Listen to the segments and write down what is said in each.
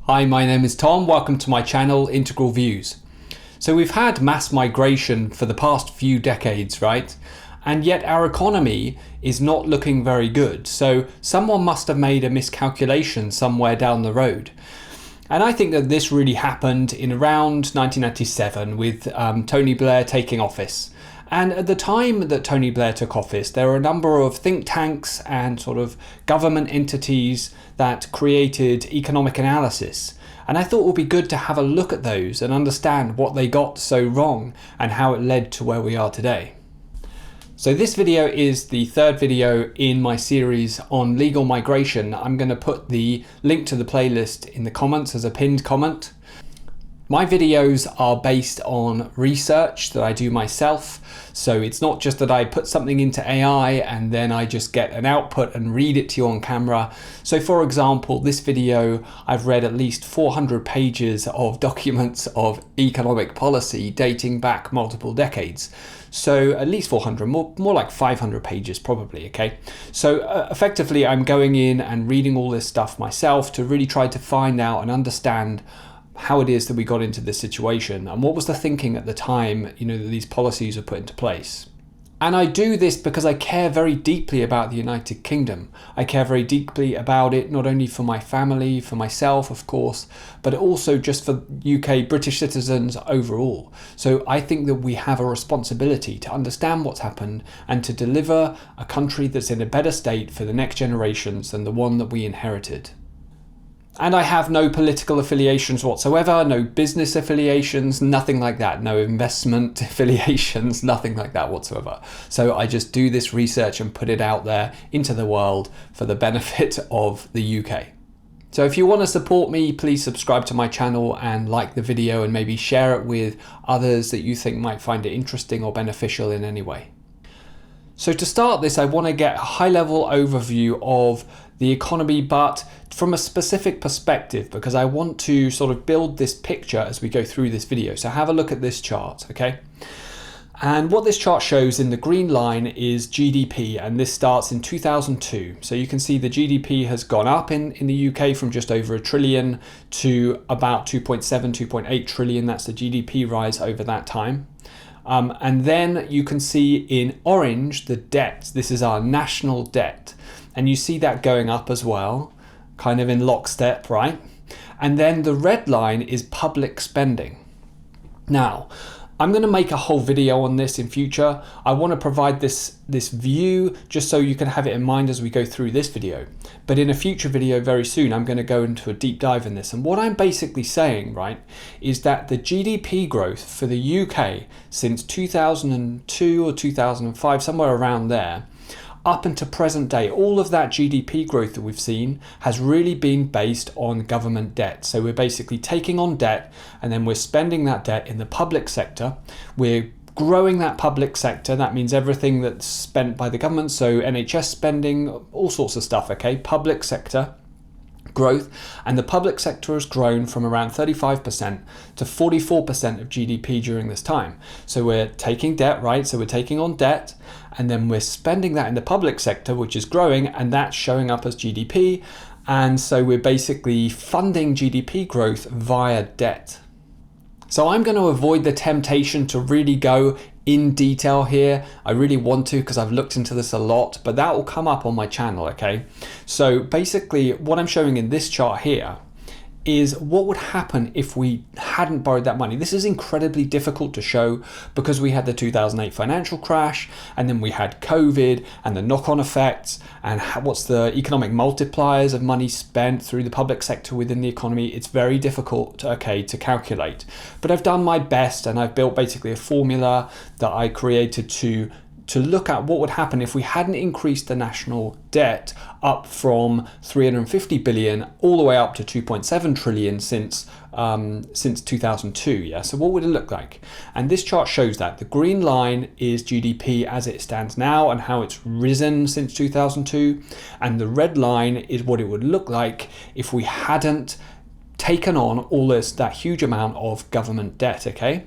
Hi, my name is Tom. Welcome to my channel, Integral Views. So we've had mass migration for the past few decades, right? And yet our economy is not looking very good. So someone must have made a miscalculation somewhere down the road. And I think that this really happened in around 1997 with Tony Blair taking office. And at the time that Tony Blair took office, there were a number of think tanks and sort of government entities that created economic analysis. And I thought it would be good to have a look at those and understand what they got so wrong and how it led to where we are today. So this video is the third video in my series on legal migration. I'm going to put the link to the playlist in the comments as a pinned comment. My videos are based on research that I do myself. So it's not just that I put something into AI and then I just get an output and read it to you on camera. So for example, this video, I've read at least 400 pages of documents of economic policy dating back multiple decades. So at least 400, more like 500 pages probably, okay? So effectively, I'm going in and reading all this stuff myself to really try to find out and understand how it is that we got into this situation and what was the thinking at the time, that these policies were put into place. And I do this because I care very deeply about the United Kingdom. I care very deeply about it, not only for my family, for myself, of course, but also just for UK British citizens overall. So I think that we have a responsibility to understand what's happened and to deliver a country that's in a better state for the next generations than the one that we inherited. And I have no political affiliations whatsoever, no business affiliations, nothing like that, no investment affiliations, nothing like that whatsoever. So I just do this research and put it out there into the world for the benefit of the UK. So if you want to support me, please subscribe to my channel and like the video and maybe share it with others that you think might find it interesting or beneficial in any way. So to start this, I want to get a high-level overview of the economy, but from a specific perspective, because I want to sort of build this picture as we go through this video. So have a look at this chart, okay? And what this chart shows in the green line is GDP, and this starts in 2002. So you can see the GDP has gone up in the UK from just over $1 trillion to about 2.7, 2.8 trillion. That's the GDP rise over that time. And then you can see in orange the debt. This is our national debt. And you see that going up as well, kind of in lockstep, right? And then the red line is public spending. Now, I'm going to make a whole video on this in future. I want to provide this view just so you can have it in mind as we go through this video. But in a future video very soon, I'm going to go into a deep dive in this. And what I'm basically saying, right, is that the GDP growth for the UK since 2002 or 2005, somewhere around there, up until present day, all of that GDP growth that we've seen has really been based on government debt. So we're basically taking on debt and then we're spending that debt in the public sector. We're growing that public sector. That means everything that's spent by the government. So NHS spending, all sorts of stuff, okay? Public sector growth, and the public sector has grown from around 35% to 44% of GDP during this time. So we're taking debt, right? So we're taking on debt and then we're spending that in the public sector, which is growing, and that's showing up as GDP. And so we're basically funding GDP growth via debt. So I'm going to avoid the temptation to really go in detail here. I really want to because I've looked into this a lot, but that will come up on my channel, okay? So basically what I'm showing in this chart here is what would happen if we hadn't borrowed that money. This is incredibly difficult to show because we had the 2008 financial crash, and then we had COVID and the knock-on effects, and what's the economic multipliers of money spent through the public sector within the economy. It's very difficult, okay, to calculate. But I've done my best, and I've built basically a formula that I created to look at what would happen if we hadn't increased the national debt up from 350 billion all the way up to 2.7 trillion since 2002. Yeah, so what would it look like? And this chart shows that the green line is GDP as it stands now and how it's risen since 2002, and the red line is what it would look like if we hadn't taken on all that huge amount of government debt, okay?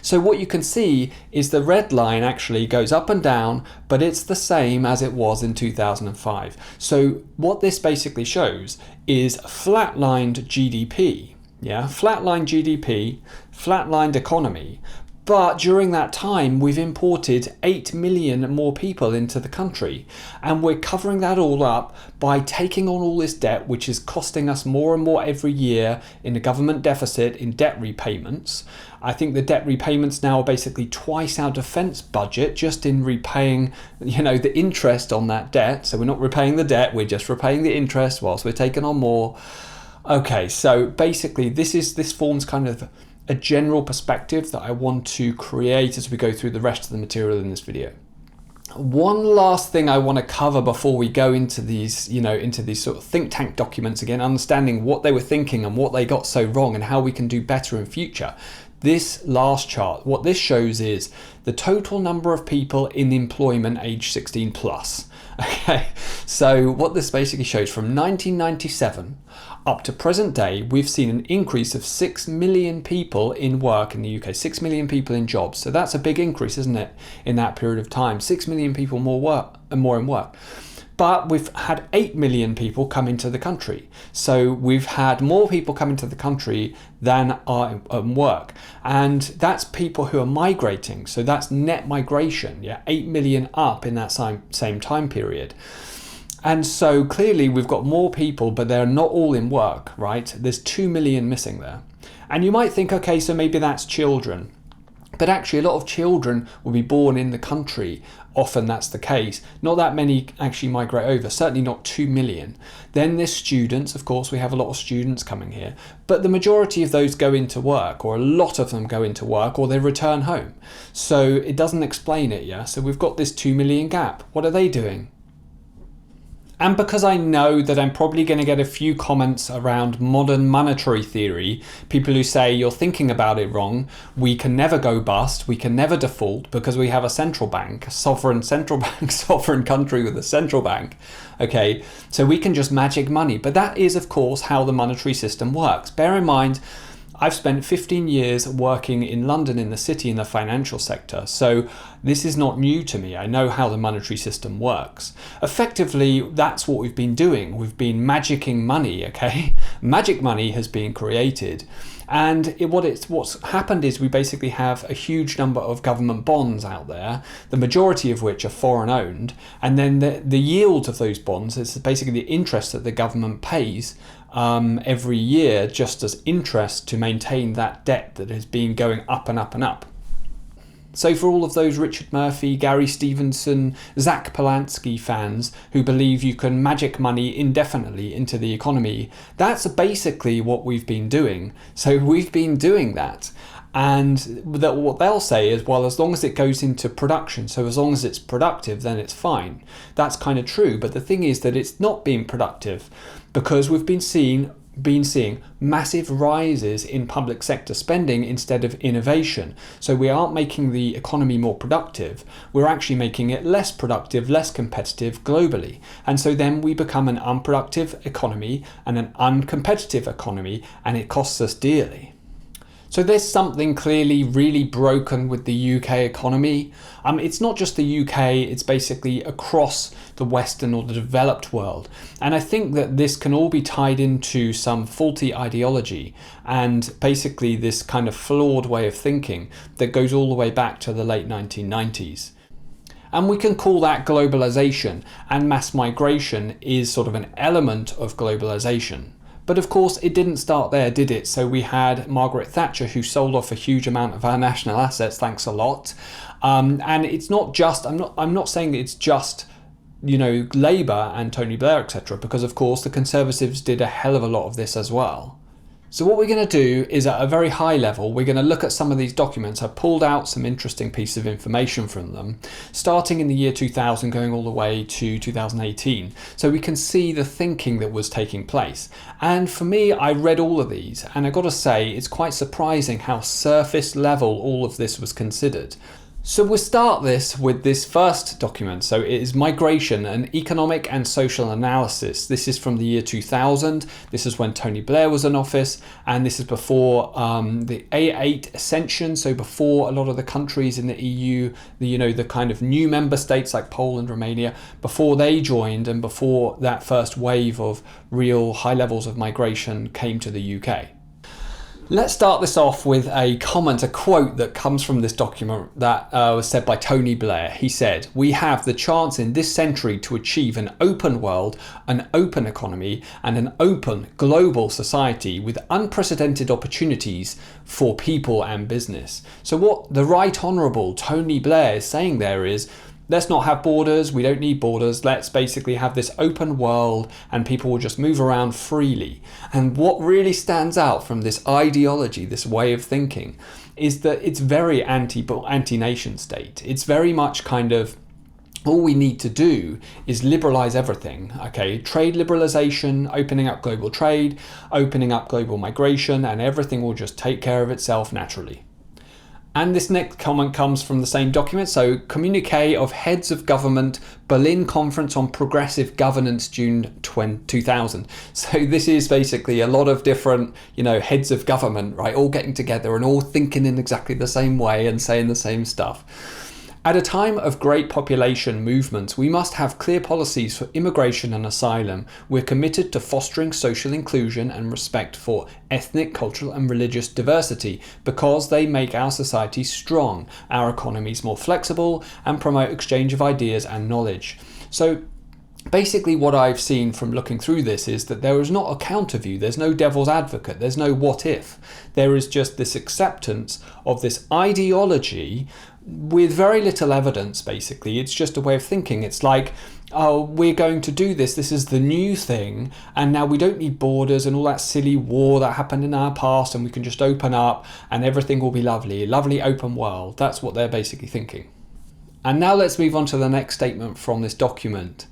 So what you can see is the red line actually goes up and down, but it's the same as it was in 2005. So what this basically shows is flatlined GDP. Yeah, flatlined GDP, flatlined economy. But during that time, we've imported 8 million more people into the country. And we're covering that all up by taking on all this debt, which is costing us more and more every year in the government deficit, in debt repayments. I think the debt repayments now are basically twice our defence budget just in repaying, the interest on that debt. So we're not repaying the debt, we're just repaying the interest whilst we're taking on more. Okay, so basically this forms kind of a general perspective that I want to create as we go through the rest of the material in this video. One last thing I want to cover before we go into these, into these sort of think tank documents again, understanding what they were thinking and what they got so wrong and how we can do better in future. This last chart, what this shows is the total number of people in employment age 16 plus. Okay, so what this basically shows from 1997 up to present day, we've seen an increase of 6 million people in work in the UK, 6 million people in jobs. So that's a big increase, isn't it, in that period of time? 6 million people more in work. But we've had 8 million people come into the country. So we've had more people come into the country than are in work. And that's people who are migrating. So that's net migration, 8 million up in that same time period. And so clearly we've got more people, but they're not all in work, right? There's 2 million missing there. And you might think, okay, so maybe that's children. But actually a lot of children will be born in the country. Often that's the case. Not that many actually migrate over, certainly not 2 million. Then there's students, of course, we have a lot of students coming here, but the majority of those go into work, or a lot of them go into work, or they return home. So it doesn't explain it, yeah? So we've got this 2 million gap. What are they doing? And because I know that I'm probably going to get a few comments around modern monetary theory, people who say you're thinking about it wrong, we can never go bust, we can never default because we have a central bank, a sovereign central bank, sovereign country with a central bank. Okay, so we can just magic money. But that is, of course, how the monetary system works. Bear in mind, I've spent 15 years working in London in the city in the financial sector, so this is not new to me. I know how the monetary system works. Effectively, that's what we've been doing. We've been magicking money, okay? Magic money has been created. And what's happened is we basically have a huge number of government bonds out there, the majority of which are foreign owned, and then the yield of those bonds is basically the interest that the government pays every year just as interest to maintain that debt that has been going up and up and up. So for all of those Richard Murphy, Gary Stevenson, Zach Polanski fans who believe you can magic money indefinitely into the economy, that's basically what we've been doing. So we've been doing that. And what they'll say is, well, as long as it goes into production, so as long as it's productive, then it's fine. That's kind of true. But the thing is that it's not being productive because we've been seeing massive rises in public sector spending instead of innovation. So we aren't making the economy more productive. We're actually making it less productive, less competitive globally. And so then we become an unproductive economy and an uncompetitive economy, and it costs us dearly. So there's something clearly really broken with the UK economy. It's not just the UK, it's basically across the Western or the developed world. And I think that this can all be tied into some faulty ideology and basically this kind of flawed way of thinking that goes all the way back to the late 1990s. And we can call that globalization, and mass migration is sort of an element of globalization. But of course, it didn't start there, did it? So we had Margaret Thatcher, who sold off a huge amount of our national assets, thanks a lot. And it's not just, I'm not saying it's just, Labour and Tony Blair, etc., because of course the Conservatives did a hell of a lot of this as well. So what we're going to do is at a very high level, we're going to look at some of these documents. I've pulled out some interesting pieces of information from them, starting in the year 2000, going all the way to 2018. So we can see the thinking that was taking place. And for me, I read all of these, and I've got to say, it's quite surprising how surface level all of this was considered. So we'll start this with this first document. So it is Migration, an Economic and Social Analysis. This is from the year 2000. This is when Tony Blair was in office, and this is before the A8 ascension. So before a lot of the countries in the EU, the kind of new member states like Poland, Romania, before they joined and before that first wave of real high levels of migration came to the UK. Let's start this off with a quote that comes from this document that was said by Tony Blair. He said, "We have the chance in this century to achieve an open world, an open economy, and an open global society with unprecedented opportunities for people and business." So what the Right Honourable Tony Blair is saying there is, let's not have borders, we don't need borders, let's basically have this open world and people will just move around freely. And what really stands out from this ideology, this way of thinking, is that it's very anti-nation state. It's very much kind of, all we need to do is liberalize everything, okay? Trade liberalization, opening up global trade, opening up global migration, and everything will just take care of itself naturally. And this next comment comes from the same document. So, Communiqué of Heads of Government, Berlin Conference on Progressive Governance, June 2000. So this is basically a lot of different, heads of government, right, all getting together and all thinking in exactly the same way and saying the same stuff. At a time of great population movements, we must have clear policies for immigration and asylum. We're committed to fostering social inclusion and respect for ethnic, cultural and religious diversity because they make our society strong, our economies more flexible and promote exchange of ideas and knowledge. So basically what I've seen from looking through this is that there is not a counter view, there's no devil's advocate, there's no what if. There is just this acceptance of this ideology with very little evidence, basically. It's just a way of thinking. It's like, oh, we're going to do this, this is the new thing, and now we don't need borders and all that silly war that happened in our past, and we can just open up and everything will be lovely, lovely open world. That's what they're basically thinking. And now let's move on to the next statement from this document.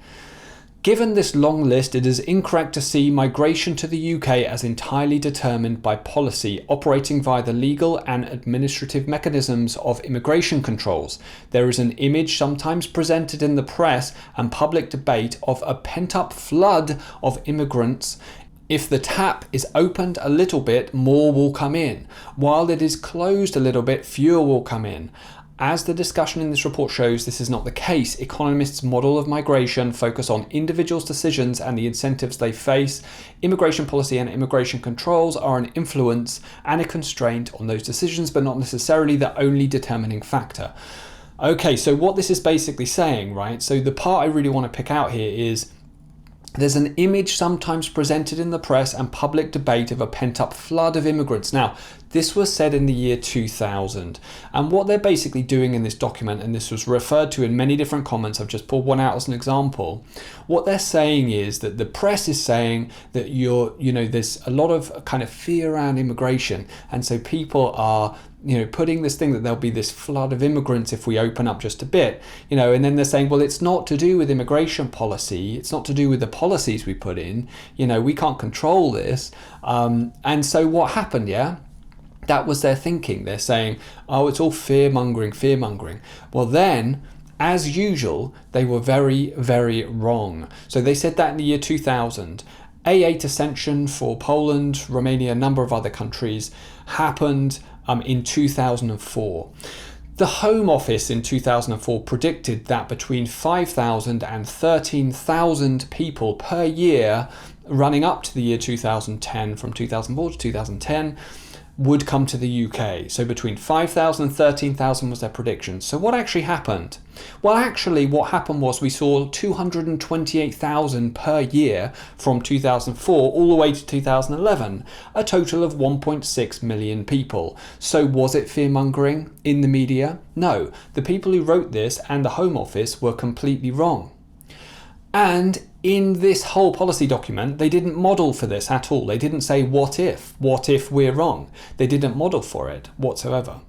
Given this long list, it is incorrect to see migration to the UK as entirely determined by policy operating via the legal and administrative mechanisms of immigration controls. There is an image sometimes presented in the press and public debate of a pent-up flood of immigrants. If the tap is opened a little bit, more will come in. While it is closed a little bit, fewer will come in. As the discussion in this report shows, this is not the case. Economists' model of migration focus on individuals' decisions and the incentives they face. Immigration policy and immigration controls are an influence and a constraint on those decisions, but not necessarily the only determining factor. Okay, so what this is basically saying, right? So the part I really want to pick out here is there's an image sometimes presented in the press and public debate of a pent-up flood of immigrants. Now, this was said in the year 2000. And what they're basically doing in this document, and this was referred to in many different comments, I've just pulled one out as an example. What they're saying is that the press is saying that there's a lot of kind of fear around immigration. And so people are putting this thing that there'll be this flood of immigrants if we open up just a bit, and then they're saying, well, it's not to do with immigration policy. It's not to do with the policies we put in. We can't control this. And so what happened, that was their thinking. They're saying, oh, it's all fear-mongering. Well, then, as usual, they were very, very wrong. So they said that in the year 2000. A8 ascension for Poland, Romania, a number of other countries happened in 2004. The Home Office in 2004 predicted that between 5,000 and 13,000 people per year running up to the year 2010, from 2004 to 2010, would come to the UK. So between 5,000 and 13,000 was their prediction. So what actually happened? Well, actually what happened was we saw 228,000 per year from 2004 all the way to 2011, a total of 1.6 million people. So was it fear-mongering in the media? No, the people who wrote this and the Home Office were completely wrong. And in this whole policy document, they didn't model for this at all. They didn't say, what if we're wrong? They didn't model for it whatsoever.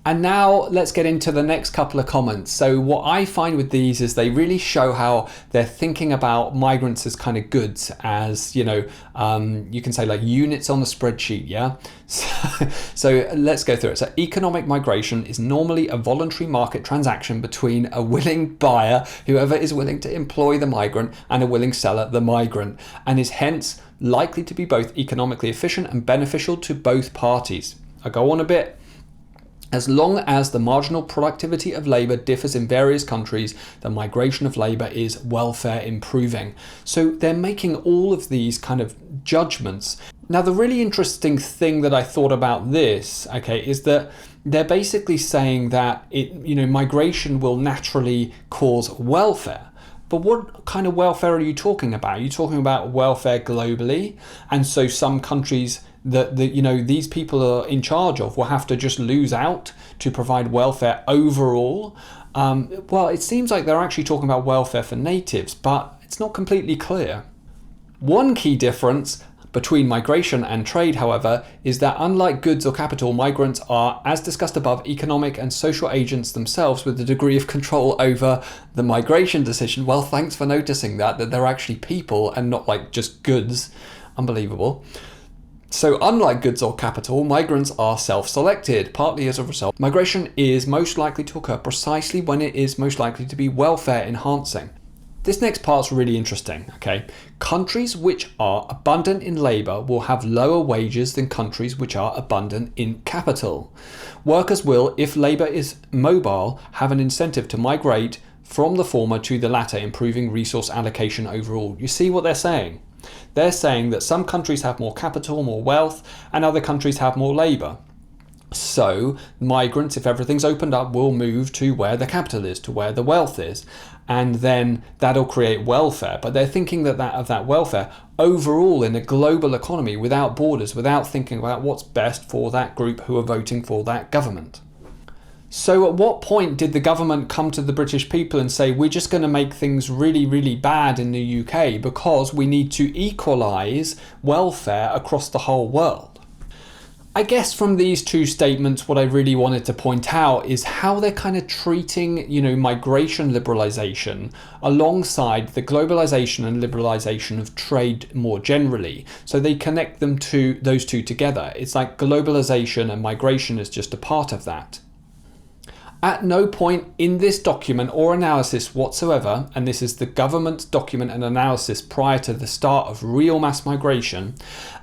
And now let's get into the next couple of comments. So what I find with these is they really show how they're thinking about migrants as kind of goods, as, you can say like units on a spreadsheet, yeah? So let's go through it. So economic migration is normally a voluntary market transaction between a willing buyer, whoever is willing to employ the migrant, and a willing seller, the migrant, and is hence likely to be both economically efficient and beneficial to both parties. I go on a bit. As long as the marginal productivity of labour differs in various countries, the migration of labour is welfare improving. So they're making all of these kind of judgments. Now, the really interesting thing that I thought about this, is that they're basically saying that migration will naturally cause welfare. But what kind of welfare are you talking about? Are you talking about welfare globally? And so some countries that these people are in charge of will have to just lose out to provide welfare overall. Well, it seems like they're actually talking about welfare for natives, but it's not completely clear. One key difference between migration and trade, however, is that unlike goods or capital, migrants are, as discussed above, economic and social agents themselves with a degree of control over the migration decision. Well, thanks for noticing that they're actually people and not like just goods. Unbelievable. So unlike goods or capital, migrants are self-selected, partly as a result. Migration is most likely to occur precisely when it is most likely to be welfare enhancing. This next part's really interesting, Countries which are abundant in labour will have lower wages than countries which are abundant in capital. Workers will, if labour is mobile, have an incentive to migrate from the former to the latter, improving resource allocation overall. You see what they're saying? They're saying that some countries have more capital, more wealth, and other countries have more labour. So migrants, if everything's opened up, will move to where the capital is, to where the wealth is, and then that'll create welfare. But they're thinking that welfare overall in a global economy without borders, without thinking about what's best for that group who are voting for that government. So at what point did the government come to the British people and say, we're just going to make things really, really bad in the UK because we need to equalise welfare across the whole world? I guess from these two statements, what I really wanted to point out is how they're kind of treating, migration liberalisation alongside the globalisation and liberalisation of trade more generally. So they connect those two together. It's like globalisation and migration is just a part of that. At no point in this document or analysis whatsoever, and this is the government's document and analysis prior to the start of real mass migration,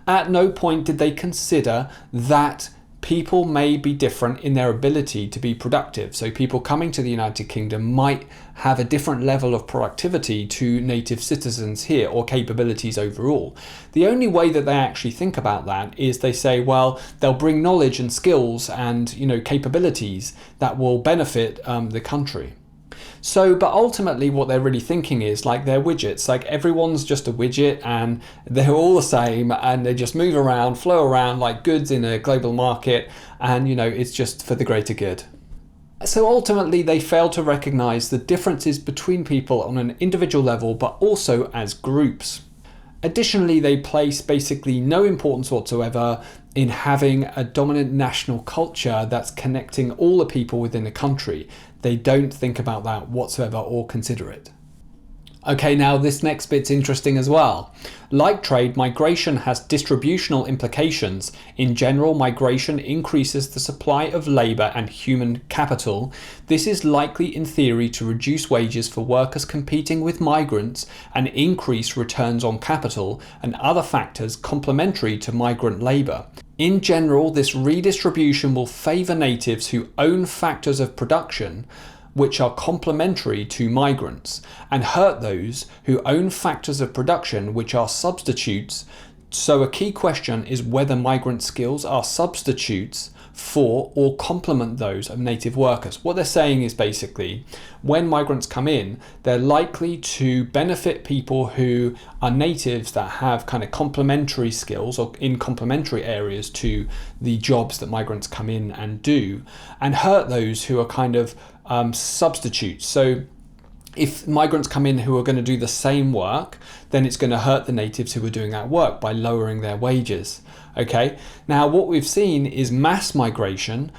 at no point did they consider that people may be different in their ability to be productive. So people coming to the United Kingdom might have a different level of productivity to native citizens here, or capabilities overall. The only way that they actually think about that is they say, well, they'll bring knowledge and skills and capabilities that will benefit the country. So, but ultimately what they're really thinking is like they're widgets, like everyone's just a widget and they're all the same and they just move around, flow around like goods in a global market, and it's just for the greater good. So ultimately they fail to recognise the differences between people on an individual level, but also as groups. Additionally, they place basically no importance whatsoever in having a dominant national culture that's connecting all the people within a country. They don't think about that whatsoever or consider it. Okay, now this next bit's interesting as well. Like trade, migration has distributional implications. In general, migration increases the supply of labour and human capital. This is likely in theory to reduce wages for workers competing with migrants and increase returns on capital and other factors complementary to migrant labour. In general, this redistribution will favour natives who own factors of production which are complementary to migrants, and hurt those who own factors of production which are substitutes. So a key question is whether migrant skills are substitutes for or complement those of native workers. What they're saying is basically when migrants come in, they're likely to benefit people who are natives that have kind of complementary skills or in complementary areas to the jobs that migrants come in and do, and hurt those who are kind of substitutes. So If migrants come in who are going to do the same work, then it's going to hurt the natives who are doing that work by lowering their wages. Okay, now what we've seen is mass migration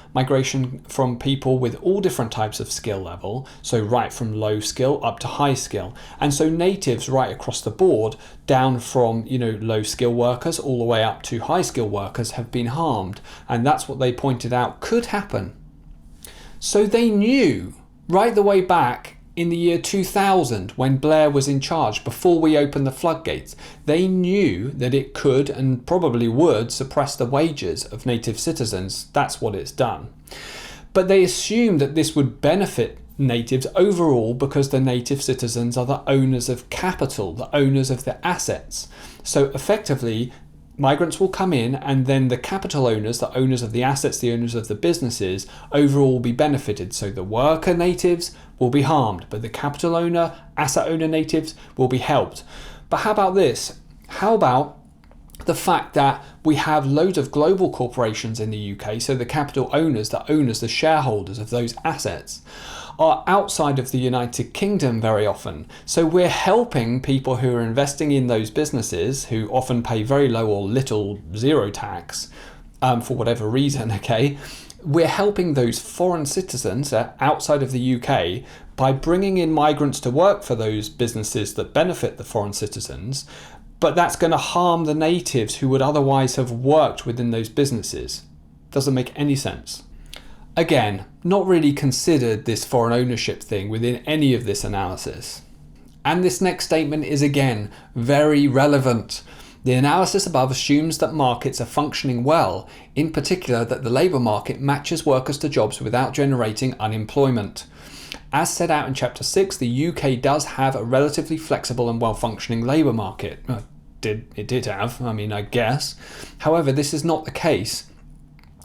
from people with all different types of skill level, so right from low skill up to high skill. And so natives right across the board, down from low skill workers all the way up to high skill workers, have been harmed. And that's what they pointed out could happen. So they knew right the way back in the year 2000, when Blair was in charge, before we opened the floodgates, they knew that it could and probably would suppress the wages of native citizens. That's what it's done. But they assumed that this would benefit natives overall because the native citizens are the owners of capital, the owners of the assets. So effectively, migrants will come in, and then the capital owners, the owners of the assets, the owners of the businesses, overall will be benefited. So the worker natives will be harmed, but the capital owner, asset owner natives will be helped. But how about this? How about the fact that we have loads of global corporations in the UK, so the capital owners, the shareholders of those assets, are outside of the United Kingdom very often. So we're helping people who are investing in those businesses, who often pay very low or little zero tax for whatever reason, okay? We're helping those foreign citizens outside of the UK by bringing in migrants to work for those businesses that benefit the foreign citizens, but that's going to harm the natives who would otherwise have worked within those businesses. Doesn't make any sense. Again, not really considered this foreign ownership thing within any of this analysis. And this next statement is again very relevant. The analysis above assumes that markets are functioning well, in particular that the labour market matches workers to jobs without generating unemployment. As set out in Chapter 6, the UK does have a relatively flexible and well-functioning labour market. It did have, I guess. However, this is not the case.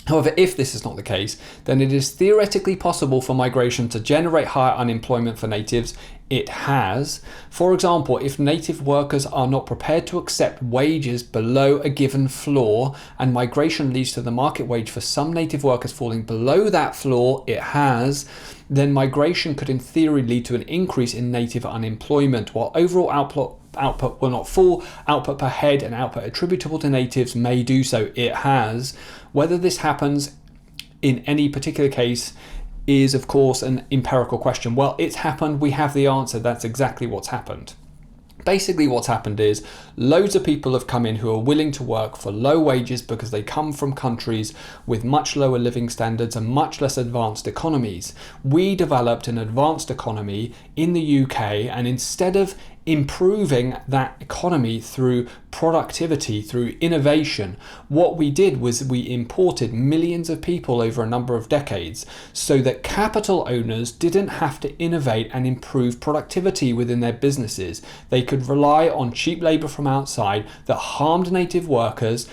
However, if this is not the case, then it is theoretically possible for migration to generate higher unemployment for natives. It has. For example, if native workers are not prepared to accept wages below a given floor, and migration leads to the market wage for some native workers falling below that floor, it has, then migration could in theory lead to an increase in native unemployment. While overall output will not fall, output per head and output attributable to natives may do so. It has. Whether this happens in any particular case is, of course, an empirical question. Well, it's happened. We have the answer. That's exactly what's happened. Basically, what's happened is loads of people have come in who are willing to work for low wages because they come from countries with much lower living standards and much less advanced economies. We developed an advanced economy in the UK, and instead of improving that economy through productivity, through innovation, what we did was we imported millions of people over a number of decades so that capital owners didn't have to innovate and improve productivity within their businesses. They could rely on cheap labor from outside that harmed native workers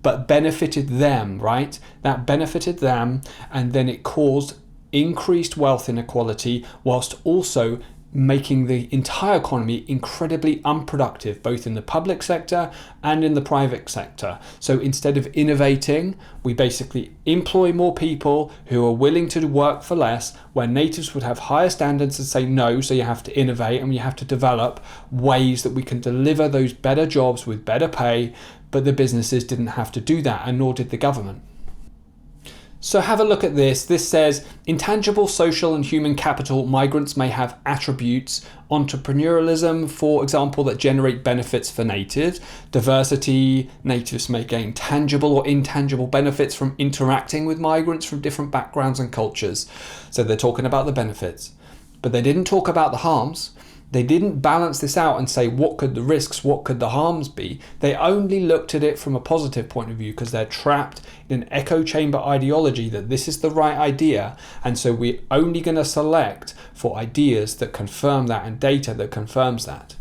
but benefited them, right? That benefited them, and then it caused increased wealth inequality whilst also making the entire economy incredibly unproductive, both in the public sector and in the private sector. So instead of innovating, we basically employ more people who are willing to work for less, where natives would have higher standards and say no, so you have to innovate and you have to develop ways that we can deliver those better jobs with better pay, but the businesses didn't have to do that, and nor did the government. So have a look at this. This says, intangible social and human capital, migrants may have attributes, entrepreneurialism, for example, that generate benefits for natives. Diversity, natives may gain tangible or intangible benefits from interacting with migrants from different backgrounds and cultures. So they're talking about the benefits, but they didn't talk about the harms. They didn't balance this out and say, what could the risks, what could the harms be? They only looked at it from a positive point of view because they're trapped in an echo chamber ideology that this is the right idea. And so we're only going to select for ideas that confirm that and data that confirms that.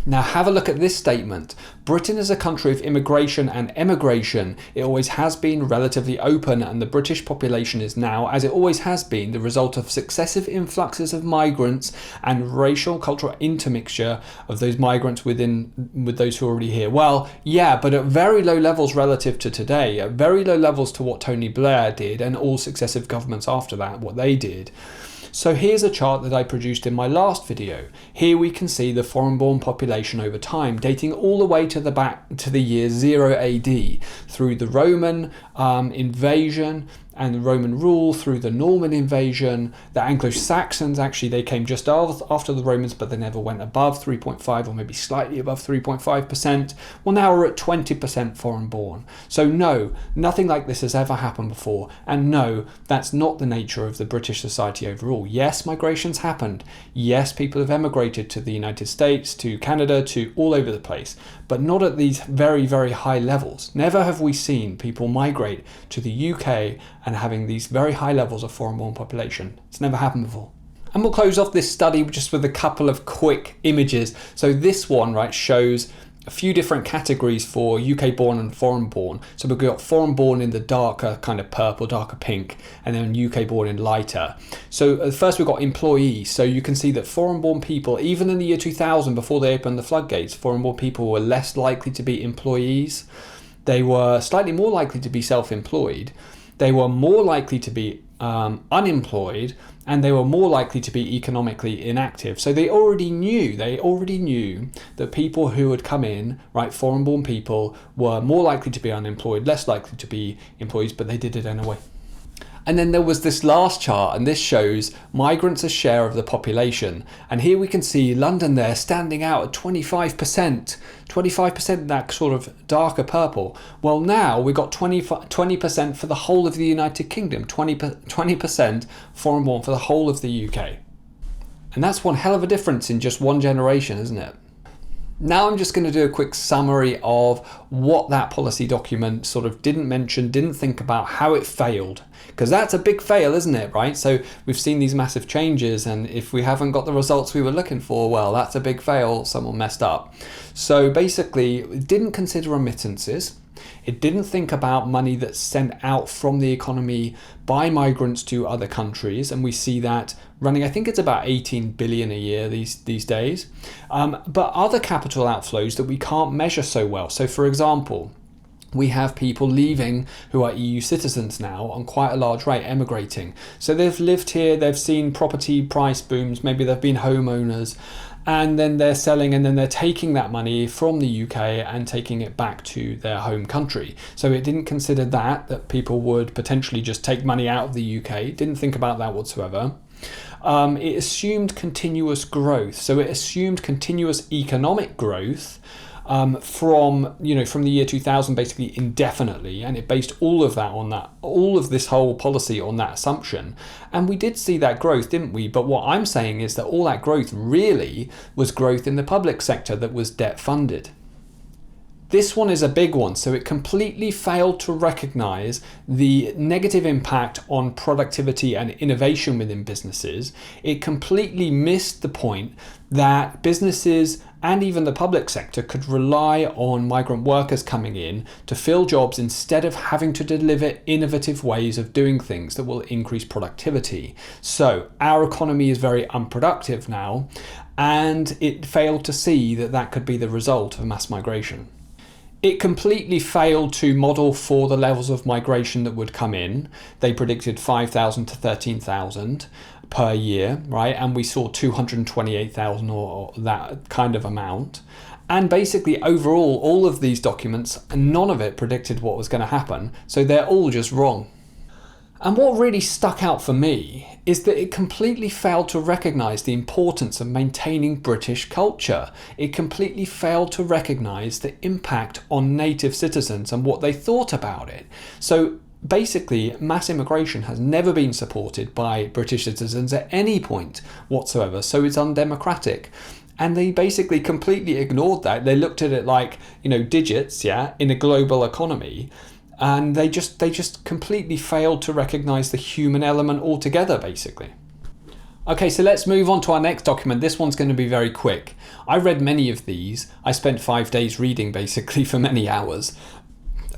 Now have a look at this statement. Britain is a country of immigration and emigration. It always has been relatively open, and the British population is now, as it always has been, the result of successive influxes of migrants and racial cultural intermixture of those migrants with those who are already here. Well, yeah, but at very low levels relative to today, at very low levels to what Tony Blair did and all successive governments after that, what they did. So here's a chart that I produced in my last video. Here we can see the foreign-born population over time, dating all the way to the year 0 AD, through the Roman invasion and the Roman rule, through the Norman invasion. The Anglo-Saxons, actually, they came just after the Romans, but they never went above 3.5 or maybe slightly above 3.5%. Well, now we're at 20% foreign born. So no, nothing like this has ever happened before. And no, that's not the nature of the British society overall. Yes, migration's happened. Yes, people have emigrated to the United States, to Canada, to all over the place, but not at these very, very high levels. Never have we seen people migrate to the UK and having these very high levels of foreign-born population. It's never happened before. And we'll close off this study just with a couple of quick images. So this one, right, shows a few different categories for UK born and foreign born. So we've got foreign born in the darker kind of purple, darker pink, and then UK born in lighter. So first we've got employees. So you can see that foreign born people, even in the year 2000, before they opened the floodgates, foreign born people were less likely to be employees. They were slightly more likely to be self-employed. They were more likely to be unemployed, and they were more likely to be economically inactive. So they already knew that people who had come in, right, foreign-born people, were more likely to be unemployed, less likely to be employees, but they did it anyway. And then there was this last chart, and this shows migrants as share of the population. And here we can see London there standing out at 25%, 25% that sort of darker purple. Well, now we've got 20% for the whole of the United Kingdom, 20% foreign born for the whole of the UK. And that's one hell of a difference in just one generation, isn't it? Now I'm just going to do a quick summary of what that policy document sort of didn't mention, didn't think about, how it failed. Because that's a big fail, isn't it, right? So we've seen these massive changes, and if we haven't got the results we were looking for, well, that's a big fail, someone messed up. So basically, it didn't consider remittances. It didn't think about money that's sent out from the economy by migrants to other countries, and we see that running, I think it's about 18 billion a year these days. But other capital outflows that we can't measure so well. So for example, we have people leaving who are EU citizens now on quite a large rate, emigrating. So they've lived here, they've seen property price booms, maybe they've been homeowners, and then they're selling, and then they're taking that money from the UK and taking it back to their home country. So it didn't consider that people would potentially just take money out of the UK. It didn't think about that whatsoever. It assumed continuous growth. So it assumed continuous economic growth from the year 2000, basically indefinitely, and it based all of that on that, all of this whole policy on that assumption. And we did see that growth, didn't we? But what I'm saying is that all that growth really was growth in the public sector that was debt funded. This one is a big one. So it completely failed to recognize the negative impact on productivity and innovation within businesses. It completely missed the point that businesses and even the public sector could rely on migrant workers coming in to fill jobs instead of having to deliver innovative ways of doing things that will increase productivity. So our economy is very unproductive now, and it failed to see that that could be the result of mass migration. It completely failed to model for the levels of migration that would come in. They predicted 5,000 to 13,000 per year, right? And we saw 228,000 or that kind of amount. And basically overall, all of these documents, none of it predicted what was going to happen. So they're all just wrong. And what really stuck out for me is that it completely failed to recognise the importance of maintaining British culture. It completely failed to recognise the impact on native citizens and what they thought about it. So basically, mass immigration has never been supported by British citizens at any point whatsoever, so it's undemocratic. And they basically completely ignored that. They looked at it like, digits, in a global economy. And they just completely failed to recognise the human element altogether, basically. Okay, so let's move on to our next document. This one's going to be very quick. I read many of these. I spent 5 days reading, basically, for many hours.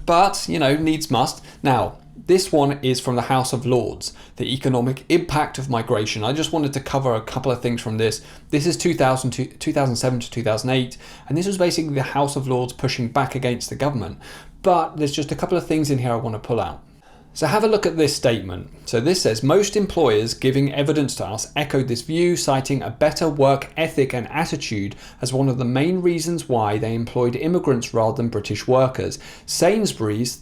But, needs must. Now, this one is from the House of Lords, the economic impact of migration. I just wanted to cover a couple of things from this. This is 2007 to 2008, and this was basically the House of Lords pushing back against the government. But there's just a couple of things in here I want to pull out. So have a look at this statement. So this says, most employers giving evidence to us echoed this view, citing a better work ethic and attitude as one of the main reasons why they employed immigrants rather than British workers. Sainsbury's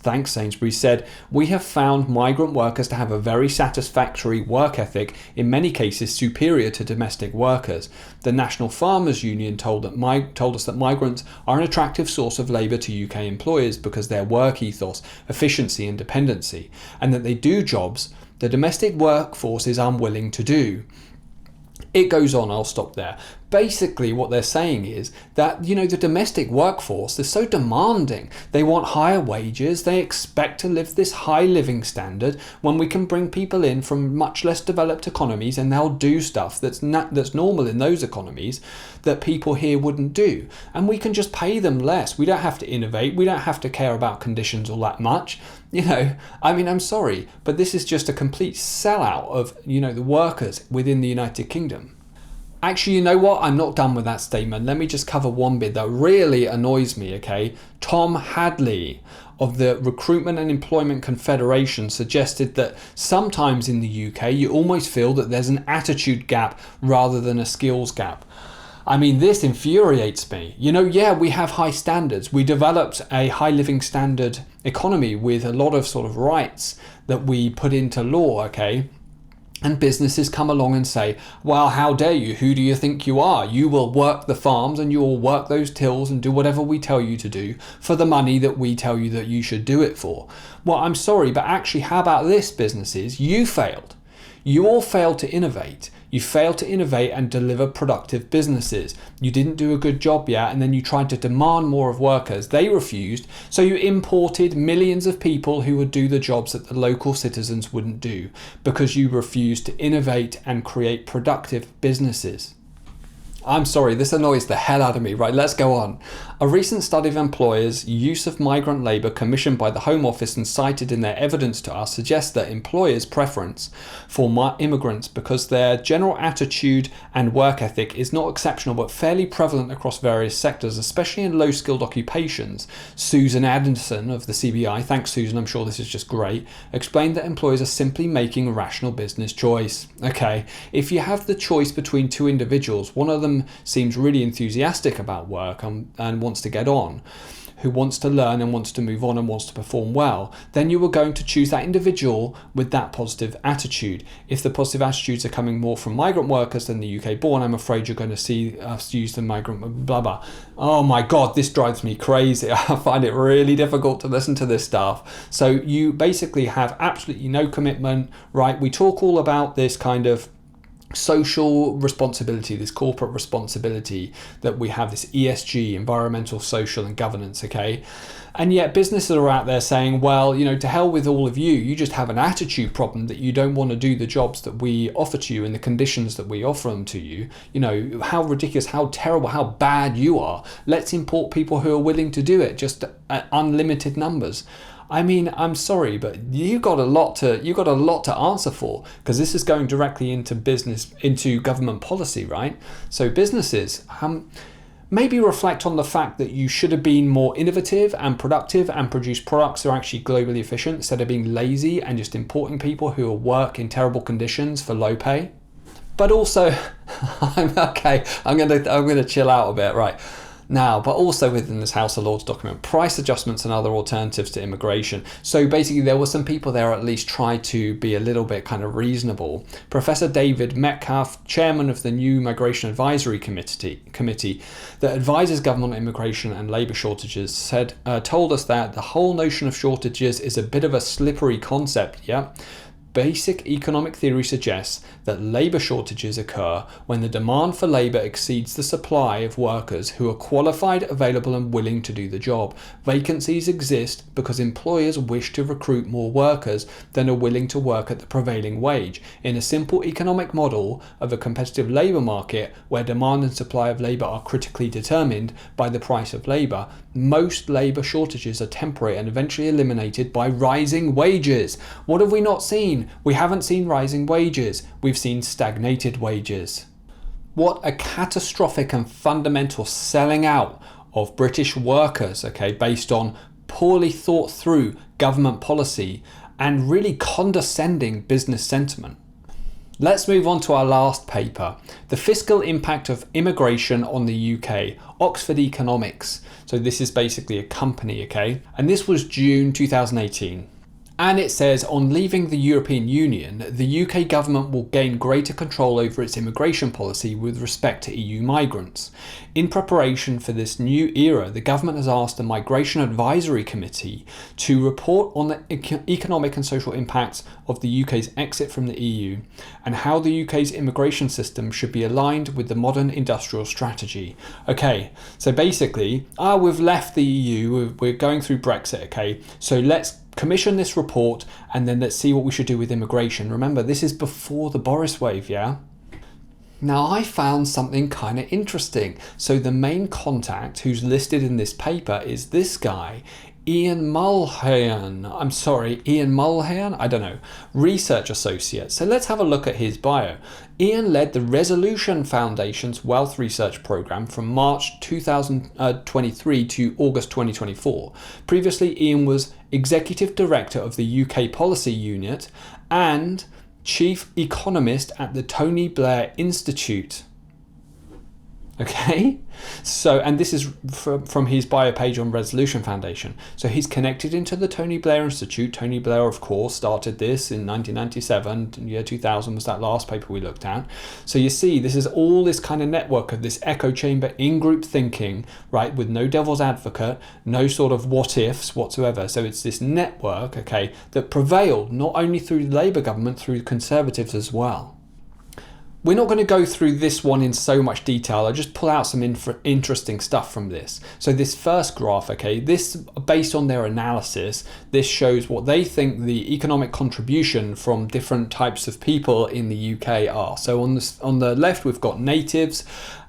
said, we have found migrant workers to have a very satisfactory work ethic, in many cases superior to domestic workers. The National Farmers Union told us that migrants are an attractive source of labour to UK employers because their work ethos, efficiency and dependency, and that they do jobs the domestic workforce is unwilling to do. It goes on, I'll stop there. Basically what they're saying is that, the domestic workforce is so demanding. They want higher wages, they expect to live this high living standard when we can bring people in from much less developed economies and they'll do stuff that's normal in those economies that people here wouldn't do. And we can just pay them less. We don't have to innovate, we don't have to care about conditions all that much. I'm sorry, but this is just a complete sellout of, the workers within the United Kingdom. Actually, you know what? I'm not done with that statement. Let me just cover one bit that really annoys me, okay? Tom Hadley of the Recruitment and Employment Confederation suggested that sometimes in the UK, you almost feel that there's an attitude gap rather than a skills gap. This infuriates me. We have high standards. We developed a high living standard economy with a lot of sort of rights that we put into law, okay? And businesses come along and say, well, how dare you? Who do you think you are? You will work the farms and you will work those tills and do whatever we tell you to do for the money that we tell you that you should do it for. Well, I'm sorry, but actually, how about this, businesses? You failed. You all failed to innovate. You failed to innovate and deliver productive businesses. You didn't do a good job yet, and then you tried to demand more of workers. They refused, so you imported millions of people who would do the jobs that the local citizens wouldn't do because you refused to innovate and create productive businesses. I'm sorry, this annoys the hell out of me. Right, let's go on. A recent study of employers' use of migrant labour commissioned by the Home Office and cited in their evidence to us suggests that employers' preference for immigrants because their general attitude and work ethic is not exceptional but fairly prevalent across various sectors, especially in low-skilled occupations. Susan Addison of the CBI, thanks Susan, I'm sure this is just great, explained that employers are simply making a rational business choice. Okay, if you have the choice between two individuals, one of them seems really enthusiastic about work and wants to get on, who wants to learn and wants to move on and wants to perform well, then you are going to choose that individual with that positive attitude. If the positive attitudes are coming more from migrant workers than the UK born, I'm afraid you're going to see us use the migrant blah blah. Oh my God, this drives me crazy. I find it really difficult to listen to this stuff. So you basically have absolutely no commitment, right? We talk all about this kind of social responsibility, this corporate responsibility that we have, this ESG, environmental, social and governance, okay? And yet businesses are out there saying, well, to hell with all of you, you just have an attitude problem that you don't want to do the jobs that we offer to you in the conditions that we offer them to you. How ridiculous, how terrible, how bad you are. Let's import people who are willing to do it, just at unlimited numbers. I'm sorry, but you got a lot to answer for, because this is going directly into government policy, right? So businesses, maybe reflect on the fact that you should have been more innovative and productive and produce products that are actually globally efficient instead of being lazy and just importing people who will work in terrible conditions for low pay. But also, I'm gonna chill out a bit, right? Now, but also within this House of Lords document, price adjustments and other alternatives to immigration. So basically there were some people there at least tried to be a little bit kind of reasonable. Professor David Metcalf, chairman of the new Migration Advisory Committee that advises government on immigration and labour shortages, told us that the whole notion of shortages is a bit of a slippery concept, yeah? Basic economic theory suggests that labour shortages occur when the demand for labour exceeds the supply of workers who are qualified, available and willing to do the job. Vacancies exist because employers wish to recruit more workers than are willing to work at the prevailing wage. In a simple economic model of a competitive labour market where demand and supply of labour are critically determined by the price of labour, most labour shortages are temporary and eventually eliminated by rising wages. What have we not seen? We haven't seen rising wages. We've seen stagnated wages. What a catastrophic and fundamental selling out of British workers, okay, based on poorly thought through government policy and really condescending business sentiment. Let's move on to our last paper, the fiscal impact of immigration on the UK, Oxford Economics. So this is basically a company, okay? And this was June 2018. And it says, on leaving the European Union, the UK government will gain greater control over its immigration policy with respect to EU migrants. In preparation for this new era, the government has asked the Migration Advisory Committee to report on the economic and social impacts of the UK's exit from the EU and how the UK's immigration system should be aligned with the modern industrial strategy. Okay, so basically, we've left the EU, we're going through Brexit, okay, so let's commission this report and then let's see what we should do with immigration. Remember, this is before the Boris wave, yeah? Now, I found something kind of interesting. So the main contact who's listed in this paper is this guy, Ian Mulhern. I don't know, research associate. So let's have a look at his bio. Ian led the Resolution Foundation's Wealth Research Programme from March 2023 to August 2024. Previously, Ian was Executive Director of the UK Policy Unit and Chief Economist at the Tony Blair Institute. Okay, so, and this is from his bio page on Resolution Foundation. So he's connected into the Tony Blair Institute. Tony Blair, of course, started this in 1997. Year 2000 was that last paper we looked at. So you see, this is all this kind of network of this echo chamber in-group thinking, right, with no devil's advocate, no sort of what-ifs whatsoever. So it's this network, okay, that prevailed not only through the Labour government, through Conservatives as well. We're not going to go through this one in so much detail. I'll just pull out some interesting stuff from this. So this first graph, okay, this, based on their analysis, this shows what they think the economic contribution from different types of people in the UK are. So on the left, we've got natives,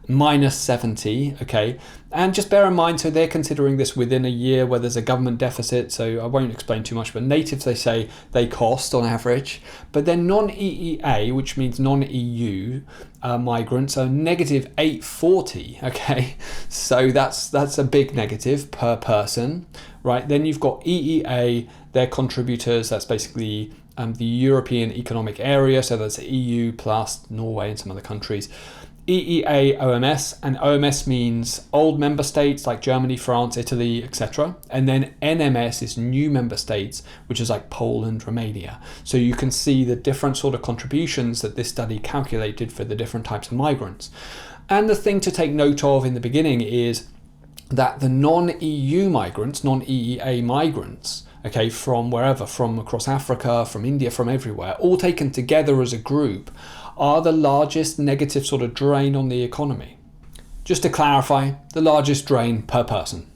minus 70, okay, and just bear in mind, so they're considering this within a year where there's a government deficit, so I won't explain too much, but natives, they say they cost on average, but then non-EEA, which means non-EU migrants, are negative 840, okay, so that's a big negative per person, right? Then you've got EEA, their contributors, that's basically the European Economic Area, so that's EU plus Norway and some other countries. EEA OMS, and OMS means old member states like Germany, France, Italy, etc. And then NMS is new member states, which is like Poland, Romania. So you can see the different sort of contributions that this study calculated for the different types of migrants. And the thing to take note of in the beginning is that the non-EU migrants, non-EEA migrants, okay, from wherever, from across Africa, from India, from everywhere, all taken together as a group, are the largest negative sort of drain on the economy. Just to clarify, the largest drain per person.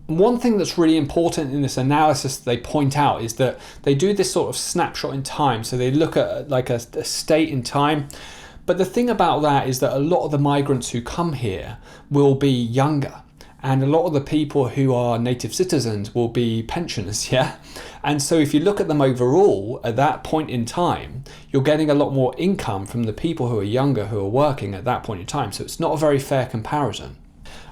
One thing that's really important in this analysis they point out is that they do this sort of snapshot in time. So they look at like a state in time. But the thing about that is that a lot of the migrants who come here will be younger. And a lot of the people who are native citizens will be pensioners, yeah? And so if you look at them overall, at that point in time, you're getting a lot more income from the people who are younger, who are working at that point in time. So it's not a very fair comparison.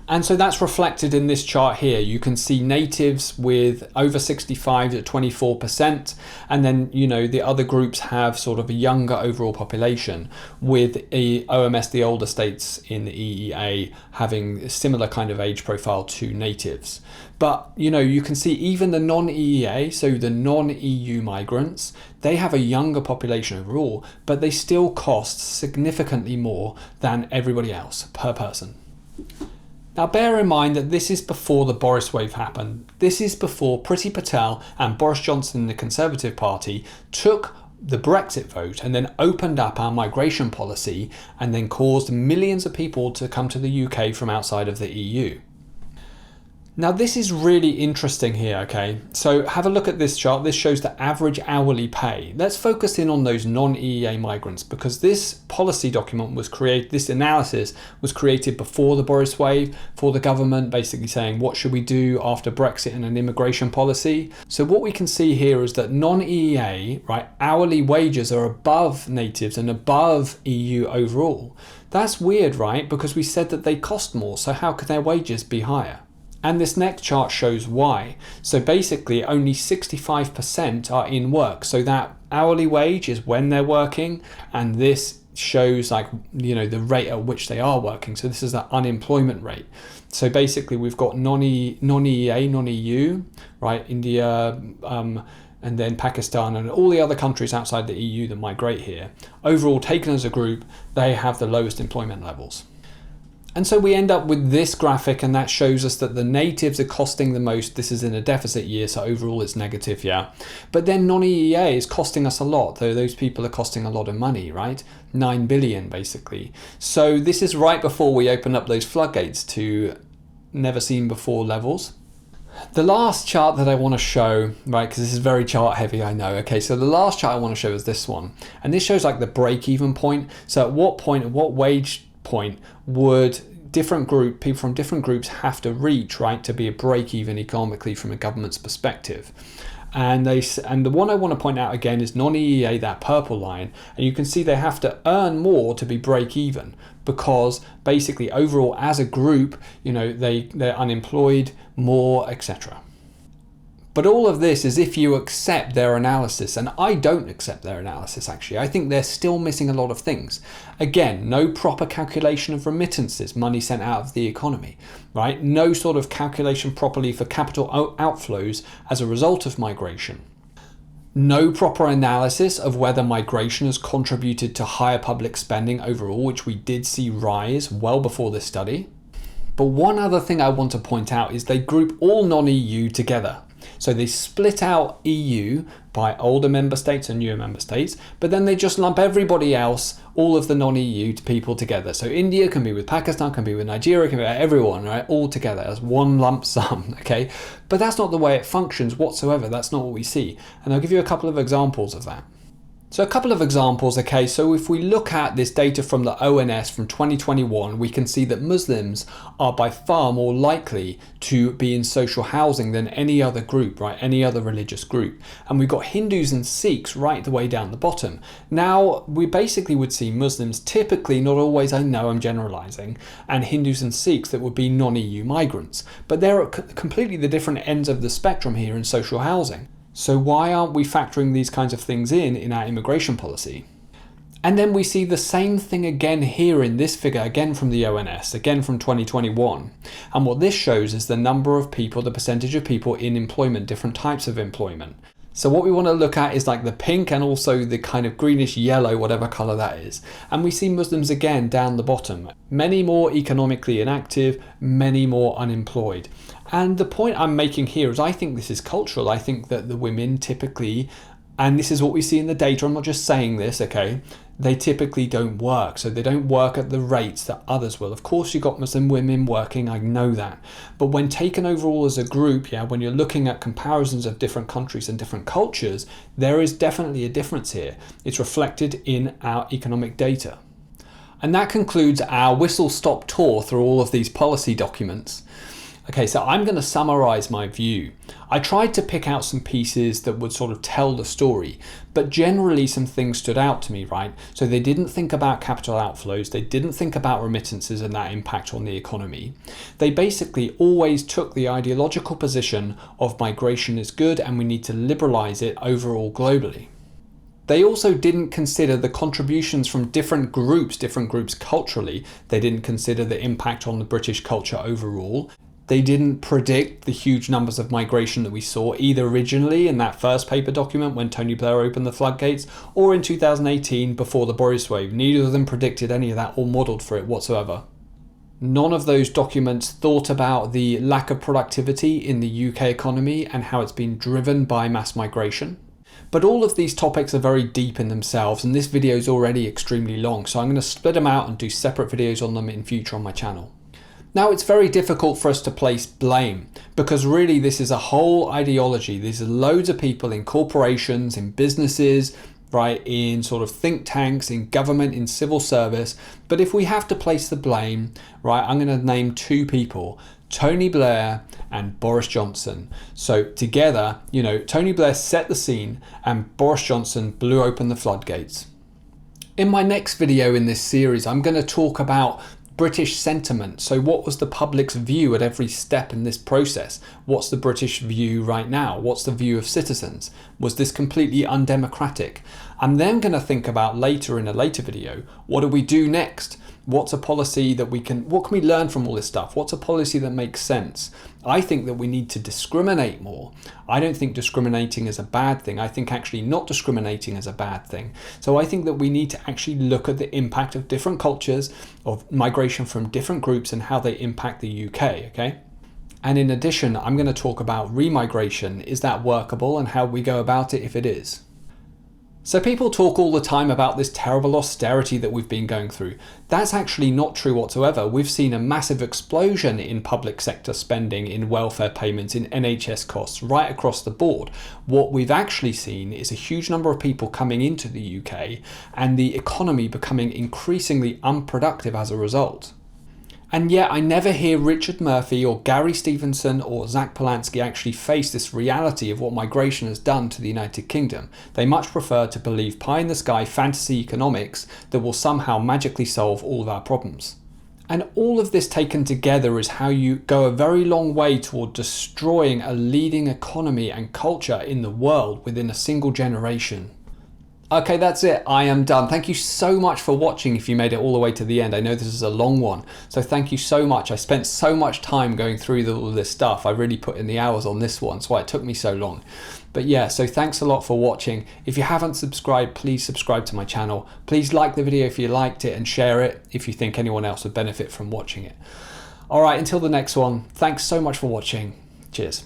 And so that's reflected in this chart here. You can see natives with over 65 at 24%. And then, you know, the other groups have sort of a younger overall population, with OMS, the older states in the EEA, having a similar kind of age profile to natives. But, you know, you can see even the non-EEA, so the non-EU migrants, they have a younger population overall, but they still cost significantly more than everybody else per person. Now bear in mind that this is before the Boris wave happened. This is before Priti Patel and Boris Johnson, the Conservative Party, took the Brexit vote and then opened up our migration policy and then caused millions of people to come to the UK from outside of the EU. Now this is really interesting here, okay? So have a look at this chart. This shows the average hourly pay. Let's focus in on those non-EEA migrants, because this policy document was created, this analysis was created before the Boris wave, for the government basically saying what should we do after Brexit and an immigration policy. So what we can see here is that non-EEA, right, hourly wages are above natives and above EU overall. That's weird, right? Because we said that they cost more, so how could their wages be higher? And this next chart shows why. So basically only 65% are in work. So that hourly wage is when they're working, and this shows like, you know, the rate at which they are working. So this is the unemployment rate. So basically we've got non-EEA, non-EU, right? India, and then Pakistan and all the other countries outside the EU that migrate here. Overall, taken as a group, they have the lowest employment levels. And so we end up with this graphic, and that shows us that the natives are costing the most. This is in a deficit year, so overall it's negative, yeah. But then non-EEA is costing us a lot, though those people are costing a lot of money, right? 9 billion basically. So this is right before we open up those floodgates to never seen before levels. The last chart that I want to show, right, because this is very chart heavy, I know. Okay, so the last chart I want to show is this one. And this shows like the break-even point. So at what point, at what wage point would people from different groups have to reach, right, to be a break-even economically from a government's perspective. And the one I want to point out again is non-EEA, that purple line, and you can see they have to earn more to be break-even, because basically overall as a group, you know, they're unemployed more, etc. But all of this is if you accept their analysis, and I don't accept their analysis actually. I think they're still missing a lot of things. Again, no proper calculation of remittances, money sent out of the economy, right? No sort of calculation properly for capital outflows as a result of migration. No proper analysis of whether migration has contributed to higher public spending overall, which we did see rise well before this study. But one other thing I want to point out is they group all non-EU together. So they split out EU by older member states and newer member states, but then they just lump everybody else, all of the non-EU people together. So India can be with Pakistan, can be with Nigeria, can be with everyone, right? All together as one lump sum, okay? But that's not the way it functions whatsoever. That's not what we see. And I'll give you a couple of examples of that. So a couple of examples, okay, so if we look at this data from the ONS from 2021, we can see that Muslims are by far more likely to be in social housing than any other group, right, any other religious group. And we've got Hindus and Sikhs right the way down the bottom. Now, we basically would see Muslims typically, not always, I know I'm generalizing, and Hindus and Sikhs that would be non-EU migrants. But they're at completely the different ends of the spectrum here in social housing. So why aren't we factoring these kinds of things in our immigration policy? And then we see the same thing again here in this figure, again from the ONS, again from 2021. And what this shows is the number of people, the percentage of people in employment, different types of employment. So what we want to look at is like the pink and also the kind of greenish yellow, whatever color that is. And we see Muslims again down the bottom. Many more economically inactive, many more unemployed. And the point I'm making here is I think this is cultural. I think that the women typically, and this is what we see in the data, I'm not just saying this, okay, they typically don't work. So they don't work at the rates that others will. Of course, you've got Muslim women working, I know that. But when taken overall as a group, yeah, when you're looking at comparisons of different countries and different cultures, there is definitely a difference here. It's reflected in our economic data. And that concludes our whistle-stop tour through all of these policy documents. Okay, so I'm going to summarize my view. I tried to pick out some pieces that would sort of tell the story, but generally some things stood out to me, right? So they didn't think about capital outflows, they didn't think about remittances and that impact on the economy. They basically always took the ideological position of migration is good and we need to liberalize it overall globally. They also didn't consider the contributions from different groups culturally. They didn't consider the impact on the British culture overall. They didn't predict the huge numbers of migration that we saw either originally in that first paper document when Tony Blair opened the floodgates or in 2018 before the Boris wave. Neither of them predicted any of that or modelled for it whatsoever. None of those documents thought about the lack of productivity in the UK economy and how it's been driven by mass migration. But all of these topics are very deep in themselves, and this video is already extremely long, so I'm going to split them out and do separate videos on them in future on my channel. Now, it's very difficult for us to place blame because really this is a whole ideology. There's loads of people in corporations, in businesses, right, in sort of think tanks, in government, in civil service. But if we have to place the blame, right, I'm going to name two people, Tony Blair and Boris Johnson. So together, you know, Tony Blair set the scene and Boris Johnson blew open the floodgates. In my next video in this series, I'm going to talk about British sentiment. So what was the public's view at every step in this process? What's the British view right now? What's the view of citizens? Was this completely undemocratic? I'm then going to think about later in a later video, what do we do next? What's a policy that what can we learn from all this stuff? What's a policy that makes sense? I think that we need to discriminate more. I don't think discriminating is a bad thing. I think actually not discriminating is a bad thing. So I think that we need to actually look at the impact of different cultures, of migration from different groups and how they impact the UK, okay? And in addition, I'm going to talk about remigration. Is that workable and how we go about it if it is? So people talk all the time about this terrible austerity that we've been going through. That's actually not true whatsoever. We've seen a massive explosion in public sector spending, in welfare payments, in NHS costs right across the board. What we've actually seen is a huge number of people coming into the UK and the economy becoming increasingly unproductive as a result. And yet I never hear Richard Murphy or Gary Stevenson or Zach Polanski actually face this reality of what migration has done to the United Kingdom. They much prefer to believe pie-in-the-sky fantasy economics that will somehow magically solve all of our problems. And all of this taken together is how you go a very long way toward destroying a leading economy and culture in the world within a single generation. Okay, that's it. I am done. Thank you so much for watching if you made it all the way to the end. I know this is a long one, so thank you so much. I spent so much time going through all this stuff. I really put in the hours on this one, that's why it took me so long. But yeah, so thanks a lot for watching. If you haven't subscribed, please subscribe to my channel. Please like the video if you liked it and share it if you think anyone else would benefit from watching it. All right, until the next one, thanks so much for watching. Cheers.